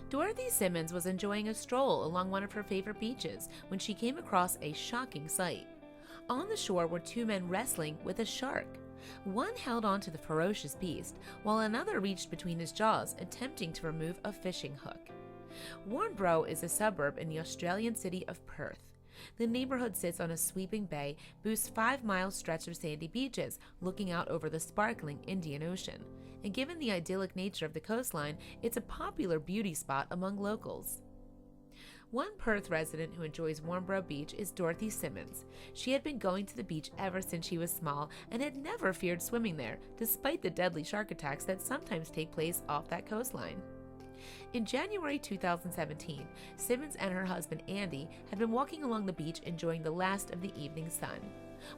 Dorothy Symonds was enjoying a stroll along one of her favorite beaches when she came across a shocking sight. On the shore were two men wrestling with a shark. One held on to the ferocious beast, while another reached between his jaws, attempting to remove a fishing hook. Warnbro is a suburb in the Australian city of Perth. The neighborhood sits on a sweeping bay, boasts 5-mile stretch of sandy beaches, looking out over the sparkling Indian Ocean. And given the idyllic nature of the coastline, it's a popular beauty spot among locals. One Perth resident who enjoys Warnbro Beach is Dorothy Symonds. She had been going to the beach ever since she was small and had never feared swimming there, despite the deadly shark attacks that sometimes take place off that coastline. In January 2017, Symonds and her husband Andy had been walking along the beach enjoying the last of the evening sun.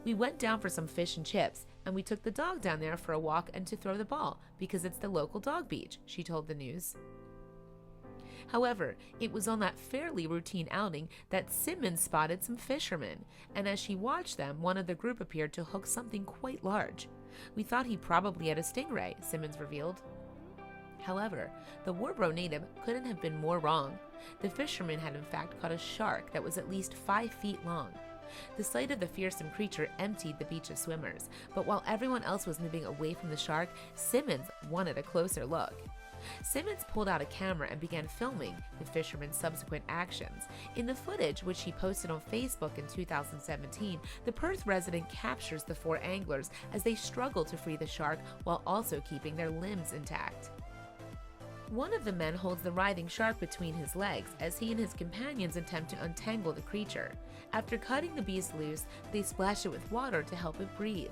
"We went down for some fish and chips, and we took the dog down there for a walk and to throw the ball, because it's the local dog beach," she told the news. However, it was on that fairly routine outing that Symonds spotted some fishermen, and as she watched them, one of the group appeared to hook something quite large. "We thought he probably had a stingray," Symonds revealed. However, the Warnbro native couldn't have been more wrong. The fisherman had in fact caught a shark that was at least 5 feet long. The sight of the fearsome creature emptied the beach of swimmers, but while everyone else was moving away from the shark, Symonds wanted a closer look. Symonds pulled out a camera and began filming the fisherman's subsequent actions. In the footage, which she posted on Facebook in 2017, the Perth resident captures the 4 anglers as they struggle to free the shark while also keeping their limbs intact. One of the men holds the writhing shark between his legs as he and his companions attempt to untangle the creature. After cutting the beast loose, they splash it with water to help it breathe.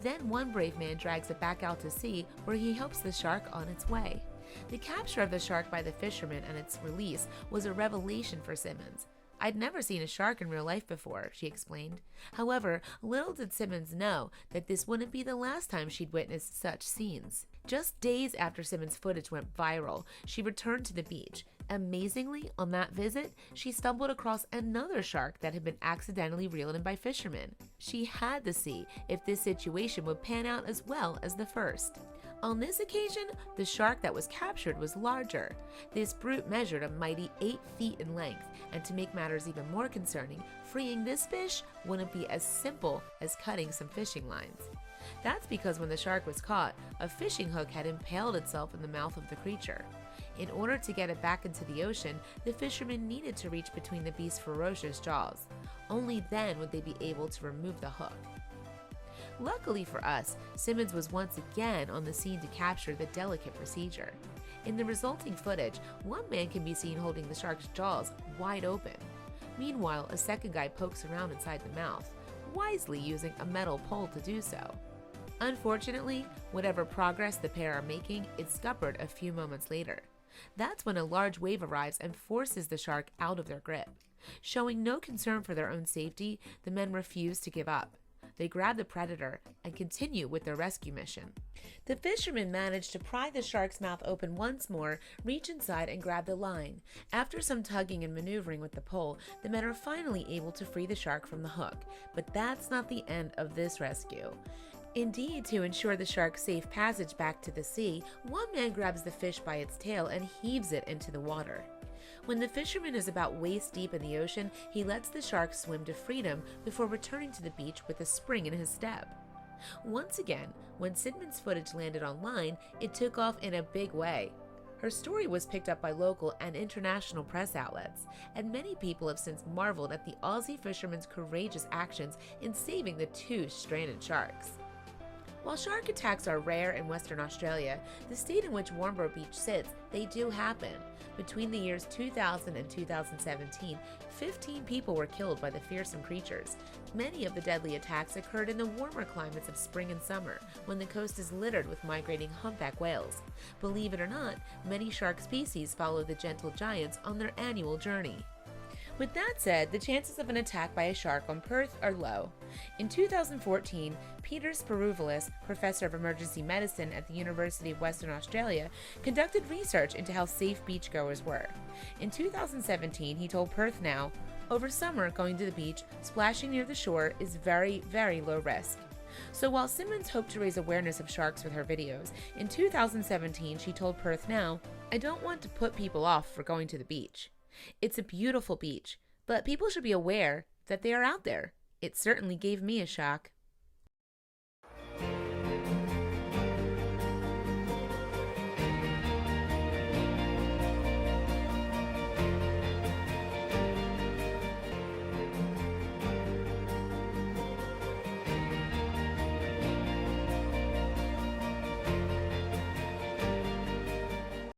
Then one brave man drags it back out to sea, where he helps the shark on its way. The capture of the shark by the fisherman and its release was a revelation for Symonds. "I'd never seen a shark in real life before," she explained. However, little did Symonds know that this wouldn't be the last time she'd witnessed such scenes. Just days after Symonds' footage went viral, she returned to the beach. Amazingly, on that visit, she stumbled across another shark that had been accidentally reeled in by fishermen. She had to see if this situation would pan out as well as the first. On this occasion, the shark that was captured was larger. This brute measured a mighty 8 feet in length, and to make matters even more concerning, freeing this fish wouldn't be as simple as cutting some fishing lines. That's because when the shark was caught, a fishing hook had impaled itself in the mouth of the creature. In order to get it back into the ocean, the fishermen needed to reach between the beast's ferocious jaws. Only then would they be able to remove the hook. Luckily for us, Symonds was once again on the scene to capture the delicate procedure. In the resulting footage, one man can be seen holding the shark's jaws wide open. Meanwhile, a second guy pokes around inside the mouth, wisely using a metal pole to do so. Unfortunately, whatever progress the pair are making is scuppered a few moments later. That's when a large wave arrives and forces the shark out of their grip. Showing no concern for their own safety, the men refuse to give up. They grab the predator and continue with their rescue mission. The fishermen manage to pry the shark's mouth open once more, reach inside and grab the line. After some tugging and maneuvering with the pole, the men are finally able to free the shark from the hook. But that's not the end of this rescue. Indeed, to ensure the shark's safe passage back to the sea, one man grabs the fish by its tail and heaves it into the water. When the fisherman is about waist deep in the ocean, he lets the shark swim to freedom before returning to the beach with a spring in his step. Once again, when Symonds' footage landed online, it took off in a big way. Her story was picked up by local and international press outlets, and many people have since marveled at the Aussie fisherman's courageous actions in saving the 2 stranded sharks. While shark attacks are rare in Western Australia, the state in which Warnbro Beach sits, they do happen. Between the years 2000 and 2017, 15 people were killed by the fearsome creatures. Many of the deadly attacks occurred in the warmer climates of spring and summer, when the coast is littered with migrating humpback whales. Believe it or not, many shark species follow the gentle giants on their annual journey. With that said, the chances of an attack by a shark on Perth are low. In 2014, Peter Sparouvelis, professor of emergency medicine at the University of Western Australia, conducted research into how safe beachgoers were. In 2017, he told Perth Now, Over summer, going to the beach, splashing near the shore is very, very low risk. So while Symonds hoped to raise awareness of sharks with her videos, in 2017 she told Perth Now, "I don't want to put people off for going to the beach. It's a beautiful beach, but people should be aware that they are out there. It certainly gave me a shock."